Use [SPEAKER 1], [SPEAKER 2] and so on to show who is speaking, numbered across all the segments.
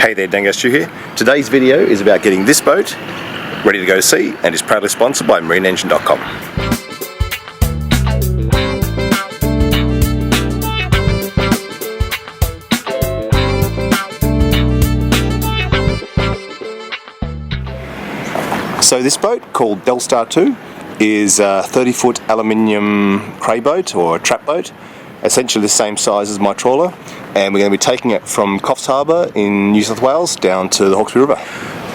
[SPEAKER 1] Hey there, Dango Stu here. Today's video is about getting this boat ready to go to sea and is proudly sponsored by marineengine.com. So this boat, called Delstar II, is a 30-foot aluminium cray boat or a trap boat, essentially the same size as my trawler, and we're going to be taking it from Coffs Harbour in New South Wales down to the Hawkesbury River.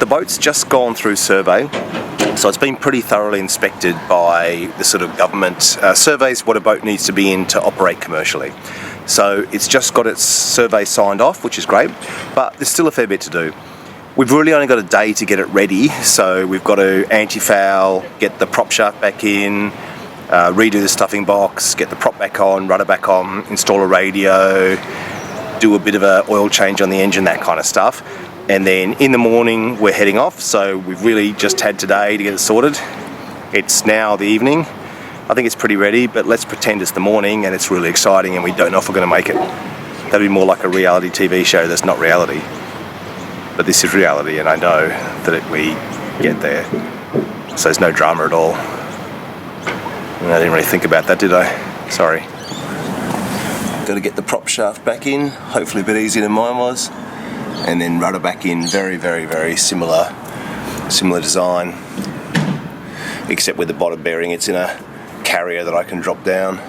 [SPEAKER 1] The boat's just gone through survey, so it's been pretty thoroughly inspected by the sort of government surveys what a boat needs to be in to operate commercially. So it's just got its survey signed off, which is great, but there's still a fair bit to do. We've really only got a day to get it ready, so we've got to anti-foul, get the prop shaft back in, redo the stuffing box, get the prop back on, rudder back on, install a radio, do a bit of an oil change on the engine, that kind of stuff. And then in the morning we're heading off, so we've really just had today to get it sorted. It's now the evening. I think it's pretty ready, but let's pretend it's the morning and it's really exciting and we don't know if we're going to make it. That'd be more like a reality TV show that's not reality. But this is reality, and I know that we get there. So there's no drama at all. And I didn't really think about that, did I? Sorry. Got to get the prop shaft back in, hopefully a bit easier than mine was. And then rudder back in, very similar design. Except with the bottom bearing, it's in a carrier that I can drop down.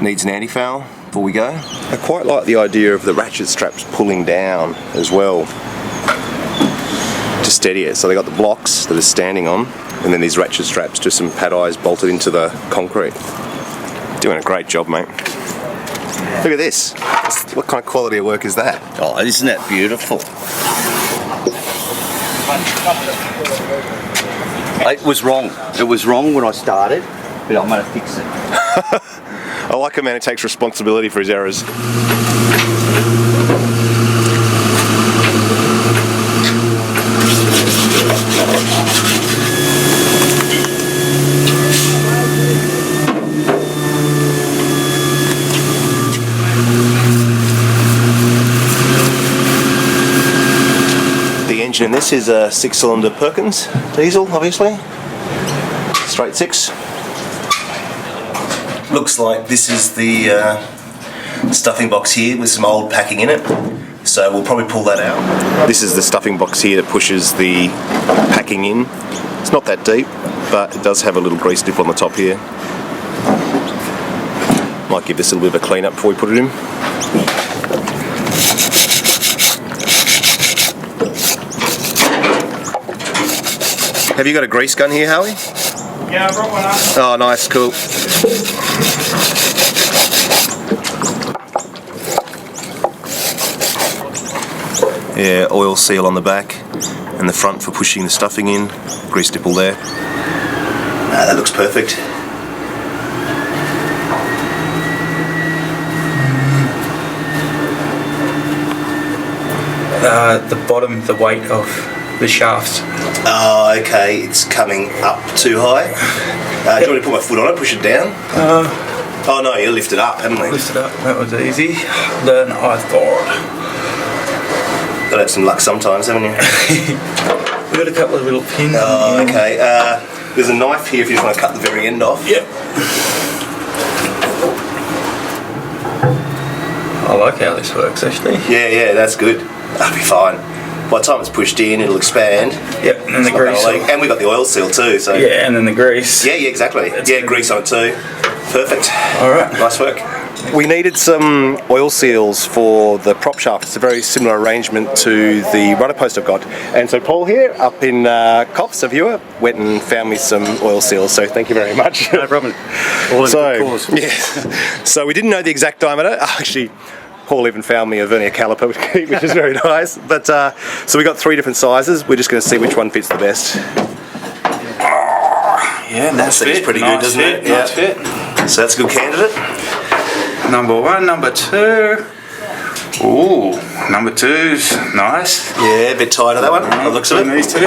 [SPEAKER 1] Needs an anti-foul before we go. I quite like the idea of the ratchet straps pulling down as well to steady it. So they got the blocks that it's standing on, and then these ratchet straps, just some pad eyes bolted into the concrete. Doing a great job, mate. Look at this. What kind of quality of work is that?
[SPEAKER 2] Oh, isn't that beautiful? It was wrong. It was wrong when I started, but I'm going to fix it.
[SPEAKER 1] I like a man who takes responsibility for his errors. The engine in this is a 6-cylinder Perkins diesel, obviously. Straight 6. Looks like this is the stuffing box here with some old packing in it, so we'll probably pull that out. This is the stuffing box here that pushes the packing in. It's not that deep, but it does have a little grease dip on the top here. Might give this a little bit of a clean up before we put it in. Have you got a grease gun here, Howie?
[SPEAKER 3] Yeah, I brought one up.
[SPEAKER 1] Oh, nice, cool. Yeah, oil seal on the back and the front for pushing the stuffing in. Grease dipple there. That looks perfect.
[SPEAKER 3] The bottom, the weight of the shaft.
[SPEAKER 1] Oh, okay, it's coming up too high. Do you want to put my foot on it, push it down? Oh no, you lift it up, haven't we?
[SPEAKER 3] Lift it up, that was easy. Then I thought.
[SPEAKER 1] Gotta have some luck sometimes, haven't you?
[SPEAKER 3] We've got a couple of little pins.
[SPEAKER 1] Oh, okay. There's a knife here if you just want to cut the very end off.
[SPEAKER 3] Yep. I like how this works, actually.
[SPEAKER 1] Yeah, that's good. That'll be fine. By the time it's pushed in, it'll expand.
[SPEAKER 3] Yep, and then the grease.
[SPEAKER 1] And we got the oil seal too, so.
[SPEAKER 3] Yeah, and then the grease.
[SPEAKER 1] Yeah, exactly. Grease on it too. Perfect.
[SPEAKER 3] Alright.
[SPEAKER 1] Nice work. We needed some oil seals for the prop shaft. It's a very similar arrangement to the rudder post I've got. And so Paul here, up in Coffs, a viewer, went and found me some oil seals, so thank you very much.
[SPEAKER 3] No problem. All in good cause.
[SPEAKER 1] Yeah. So we didn't know the exact diameter. Actually, Paul even found me a vernier caliper, which is very nice. But so we got 3 different sizes. We're just going to see which one fits the best.
[SPEAKER 3] Yeah, nice fit.
[SPEAKER 1] It's pretty good, doesn't it?
[SPEAKER 3] Nice fit.
[SPEAKER 1] So that's a good candidate.
[SPEAKER 3] Number 1, number 2. Ooh, number 2's nice.
[SPEAKER 1] Yeah, a bit tighter that one. It looks at it.
[SPEAKER 3] These 2.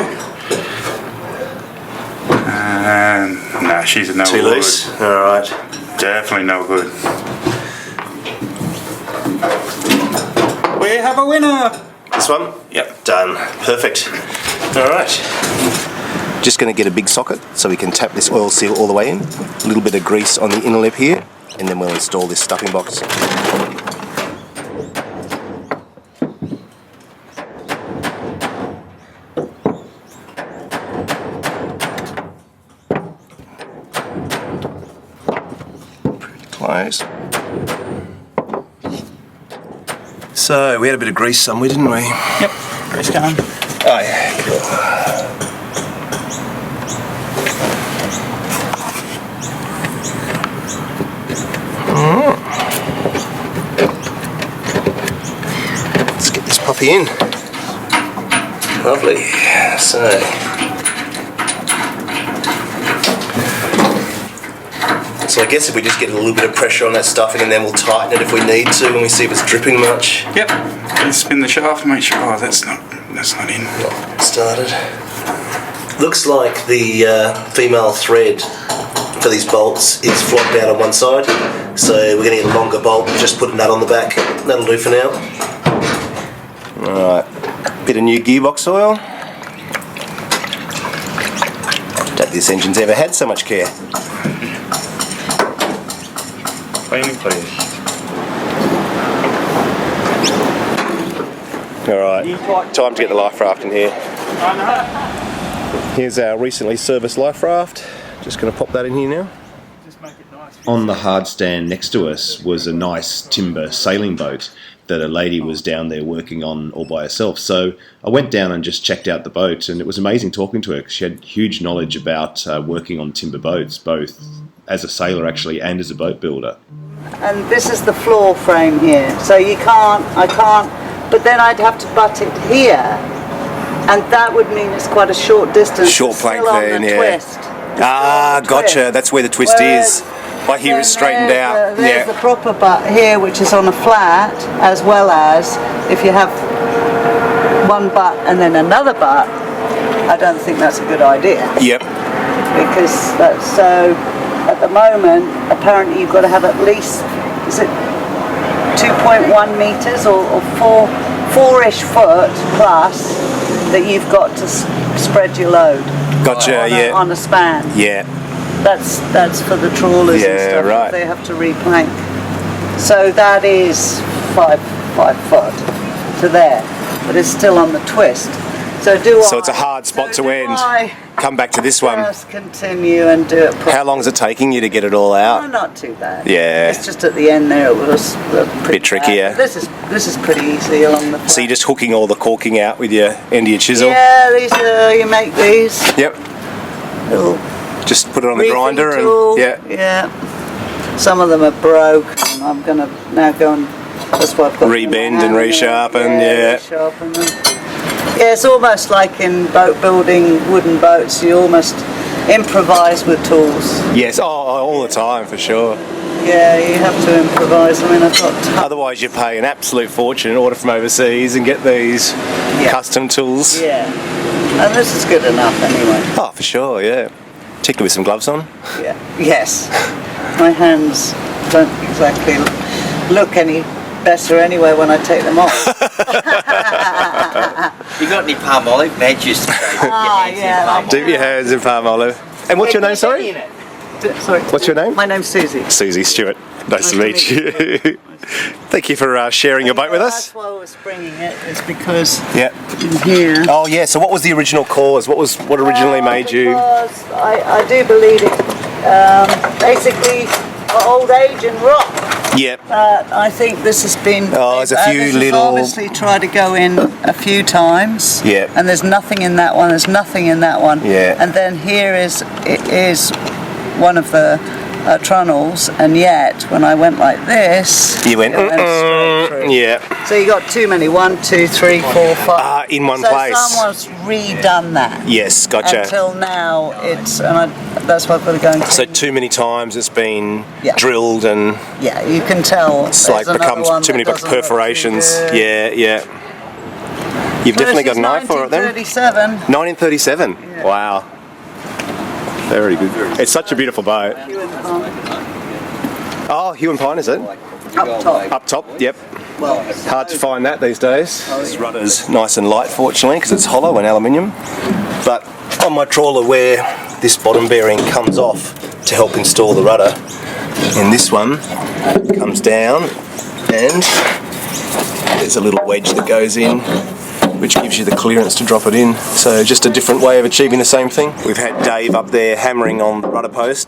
[SPEAKER 3] Nah, she's no
[SPEAKER 1] Too
[SPEAKER 3] good.
[SPEAKER 1] loose. All right.
[SPEAKER 3] Definitely no good. We have a winner.
[SPEAKER 1] The This one?
[SPEAKER 3] Yep.
[SPEAKER 1] Done. Perfect. All right. Just going to get a big socket so we can tap this oil seal all the way in. A little bit of grease on the inner lip here, and then we'll install this stuffing box. Pretty close. So we had a bit of grease somewhere, didn't we?
[SPEAKER 3] Yep. Grease gun.
[SPEAKER 1] Oh yeah, cool. Let's get this puppy in. Lovely. So I guess if we just get a little bit of pressure on that stuffing, and then we'll tighten it if we need to when we see if it's dripping much.
[SPEAKER 3] Yep. And spin the shaft and make sure. Oh, that's not in.
[SPEAKER 1] Started. Looks like the female thread for these bolts is flopped out on one side, so we're going to get a longer bolt. Just put a nut on the back. That'll do for now. Alright, bit of new gearbox oil. Don't think this engine's ever had so much care.
[SPEAKER 3] Clean, please.
[SPEAKER 1] Alright, time to get the life raft in here. Here's our recently serviced life raft. Just going to pop that in here now.
[SPEAKER 4] On the hard stand next to us was a nice timber sailing boat that a lady was down there working on all by herself. So I went down and just checked out the boat, and it was amazing talking to her because she had huge knowledge about working on timber boats, both as a sailor actually and as a boat builder.
[SPEAKER 5] And this is the floor frame here, so I can't, but then I'd have to butt it here, and that would mean it's quite a short distance.
[SPEAKER 1] Short plank
[SPEAKER 5] still on
[SPEAKER 1] there,
[SPEAKER 5] the
[SPEAKER 1] yeah.
[SPEAKER 5] twist.
[SPEAKER 1] Ah,
[SPEAKER 5] Twist.
[SPEAKER 1] gotcha. That's where the twist is. Right here is straightened out.
[SPEAKER 5] There's the proper butt here, which is on a flat, as well as if you have one butt and then another butt. I don't think that's a good idea.
[SPEAKER 1] Yep.
[SPEAKER 5] Because that's so. At the moment, apparently you've got to have at least, is it 2.1 metres or 4-ish foot plus that you've got to spread your load.
[SPEAKER 1] Gotcha,
[SPEAKER 5] On a span.
[SPEAKER 1] Yeah.
[SPEAKER 5] That's for the trawlers and
[SPEAKER 1] Yeah,
[SPEAKER 5] stuff.
[SPEAKER 1] right.
[SPEAKER 5] They have to replank. So that is 5 foot to there, but it's still on the twist. So
[SPEAKER 1] it's a hard spot to end. Come back to this one.
[SPEAKER 5] Just continue and do it properly.
[SPEAKER 1] How long is it taking you to get it all
[SPEAKER 5] Oh,
[SPEAKER 1] out?
[SPEAKER 5] not too bad.
[SPEAKER 1] Yeah.
[SPEAKER 5] It's just at the end there it was pretty
[SPEAKER 1] Bit trickier.
[SPEAKER 5] bad. This is pretty easy along the.
[SPEAKER 1] So you're just hooking all the caulking out with your end of your chisel?
[SPEAKER 5] Yeah, these you make these
[SPEAKER 1] Yep.
[SPEAKER 5] little
[SPEAKER 1] Just put it on the
[SPEAKER 5] reefing
[SPEAKER 1] grinder
[SPEAKER 5] tool.
[SPEAKER 1] and
[SPEAKER 5] Yeah. Some of them are broke. And I'm gonna now go and that's why I've got
[SPEAKER 1] Rebend and resharpen, yeah.
[SPEAKER 5] Resharpen them. Yeah, it's almost like in boat building, wooden boats. You almost improvise with tools.
[SPEAKER 1] yes, all the time for sure.
[SPEAKER 5] Yeah, you have to improvise. I mean, I've got
[SPEAKER 1] Otherwise you pay an absolute fortune, order from overseas and get these custom tools.
[SPEAKER 5] Yeah, and this is good enough anyway.
[SPEAKER 1] Oh, for sure, yeah. Particularly with some gloves on.
[SPEAKER 5] Yeah. Yes. My hands don't exactly look any better anyway when I take them off.
[SPEAKER 2] You got any palm olive? Veg just
[SPEAKER 1] Dip your hands in palm olive. And what's your name, sorry?
[SPEAKER 5] Sorry.
[SPEAKER 1] What's your name?
[SPEAKER 5] My name's Susie.
[SPEAKER 1] Susie Stewart. Nice to meet you. Thank you for sharing your boat with us.
[SPEAKER 5] That's why I was bringing it, is because
[SPEAKER 1] Yeah.
[SPEAKER 5] in here.
[SPEAKER 1] Oh yeah. So what was the original cause? What originally made you?
[SPEAKER 5] Because I do believe it. Basically, for old age and rot.
[SPEAKER 1] Yep.
[SPEAKER 5] I think this has been.
[SPEAKER 1] Oh, there's a few
[SPEAKER 5] this has
[SPEAKER 1] little-
[SPEAKER 5] obviously tried to go in a few times.
[SPEAKER 1] Yep.
[SPEAKER 5] And there's nothing in that one. There's nothing in that one.
[SPEAKER 1] Yeah.
[SPEAKER 5] And then here is one of the trunnels, and yet when I went like this,
[SPEAKER 1] You went.
[SPEAKER 5] it straight through.
[SPEAKER 1] Yeah.
[SPEAKER 5] So you got too many. 1, 2, 3, 4, 5.
[SPEAKER 1] In one
[SPEAKER 5] so
[SPEAKER 1] place.
[SPEAKER 5] someone's redone that.
[SPEAKER 1] Yes. Gotcha.
[SPEAKER 5] Until now, that's why I've got to go and.
[SPEAKER 1] So too many times it's been
[SPEAKER 5] Yeah.
[SPEAKER 1] drilled and
[SPEAKER 5] Yeah, you can tell.
[SPEAKER 1] it's like becomes too many perforations. Yeah, yeah. You've definitely got an eye for it then.
[SPEAKER 5] 1937.
[SPEAKER 1] 1937.
[SPEAKER 5] Yeah.
[SPEAKER 1] Wow. Very good. It's such a beautiful boat. Oh, Hugh and Pine, is it?
[SPEAKER 5] Up top.
[SPEAKER 1] Up top, yep.
[SPEAKER 5] Well,
[SPEAKER 1] Hard to find that these days. This rudder's nice and light, fortunately, because it's hollow and aluminium. But on my trawler, where this bottom bearing comes off to help install the rudder, and this one comes down, and there's a little wedge that goes in, which gives you the clearance to drop it in. So just a different way of achieving the same thing. We've had Dave up there hammering on the rudder post,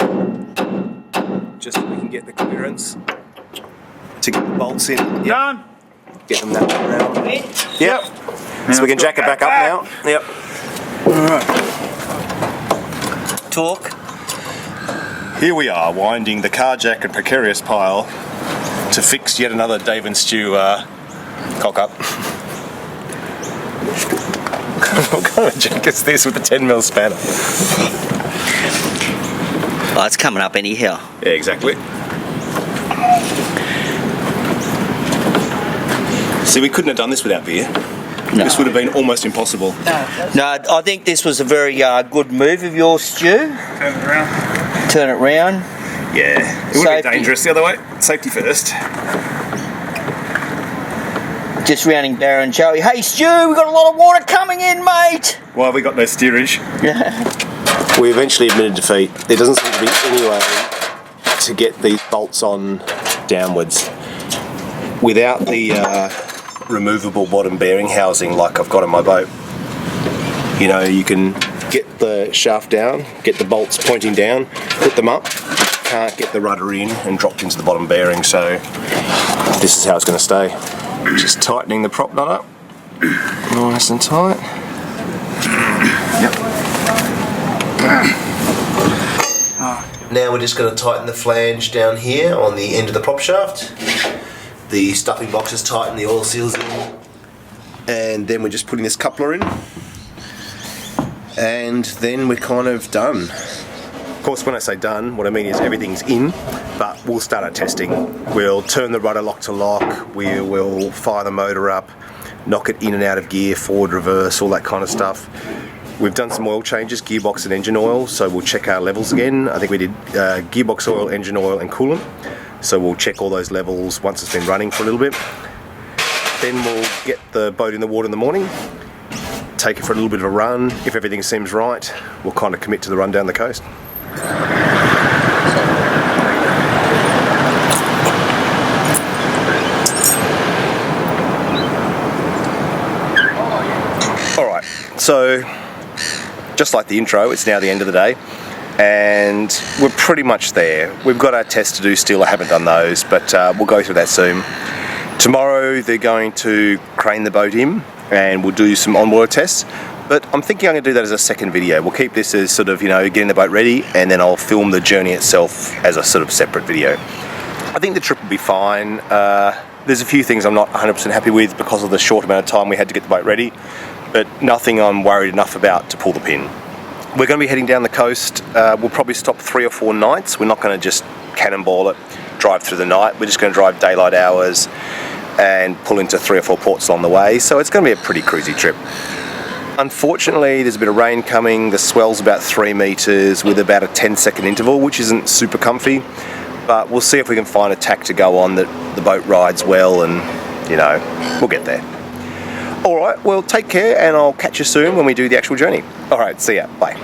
[SPEAKER 1] just so we can get the clearance to get the bolts in. Yep.
[SPEAKER 3] Done.
[SPEAKER 1] Get them that way around. Yep. So we can jack it back up now. Yep.
[SPEAKER 2] Talk.
[SPEAKER 1] Here we are, winding the car jack and precarious pile to fix yet another Dave and Stu cock up. What kind of jack is this with the 10mm spanner?
[SPEAKER 2] Oh, it's coming up anyhow.
[SPEAKER 1] Yeah, exactly. See, we couldn't have done this without beer.
[SPEAKER 2] No.
[SPEAKER 1] This would have been almost impossible.
[SPEAKER 2] No, I think this was a very good move of yours, Stu.
[SPEAKER 3] Turn it around.
[SPEAKER 2] Turn it round.
[SPEAKER 1] Yeah, it would have been dangerous the other way. Safety first.
[SPEAKER 2] Just rounding Darren and Joey. Hey, Stu, we've got a lot of water coming in, mate.
[SPEAKER 1] Why have we got no steerage?
[SPEAKER 2] Yeah.
[SPEAKER 1] We eventually admitted defeat. There doesn't seem to be any way to get these bolts on downwards without the removable bottom bearing housing like I've got on my boat. You know, you can get the shaft down, get the bolts pointing down, put them up. You can't get the rudder in and dropped into the bottom bearing, so this is how it's going to stay. Just tightening the prop nut up, nice and tight. Yep. Now we're just going to tighten the flange down here on the end of the prop shaft. The stuffing box is tight and the oil seal's in. And then we're just putting this coupler in. And then we're kind of done. Of course, when I say done, what I mean is everything's in, but we'll start our testing. We'll turn the rudder lock to lock, we will fire the motor up, knock it in and out of gear, forward, reverse, all that kind of stuff. We've done some oil changes, gearbox and engine oil, so we'll check our levels again. I think we did gearbox oil, engine oil and coolant. So we'll check all those levels once it's been running for a little bit. Then we'll get the boat in the water in the morning, take it for a little bit of a run. If everything seems right, we'll kind of commit to the run down the coast. Alright, so just like the intro, it's now the end of the day and we're pretty much there. We've got our tests to do still, I haven't done those, but we'll go through that soon. Tomorrow they're going to crane the boat in and we'll do some on-water tests, but I'm thinking I'm going to do that as a second video. We'll keep this as sort of, you know, getting the boat ready, and then I'll film the journey itself as a sort of separate video. I think the trip will be fine. There's a few things I'm not 100% happy with because of the short amount of time we had to get the boat ready, but nothing I'm worried enough about to pull the pin. We're going to be heading down the coast. We'll probably stop 3 or 4 nights. We're not going to just cannonball it, drive through the night. We're just going to drive daylight hours and pull into 3 or 4 ports along the way. So it's going to be a pretty cruisy trip. Unfortunately, there's a bit of rain coming. The swell's about 3 meters with about a 10-second interval, which isn't super comfy. But we'll see if we can find a tack to go on that the boat rides well, and, you know, we'll get there. All right, well, take care, and I'll catch you soon when we do the actual journey. All right, see ya. Bye.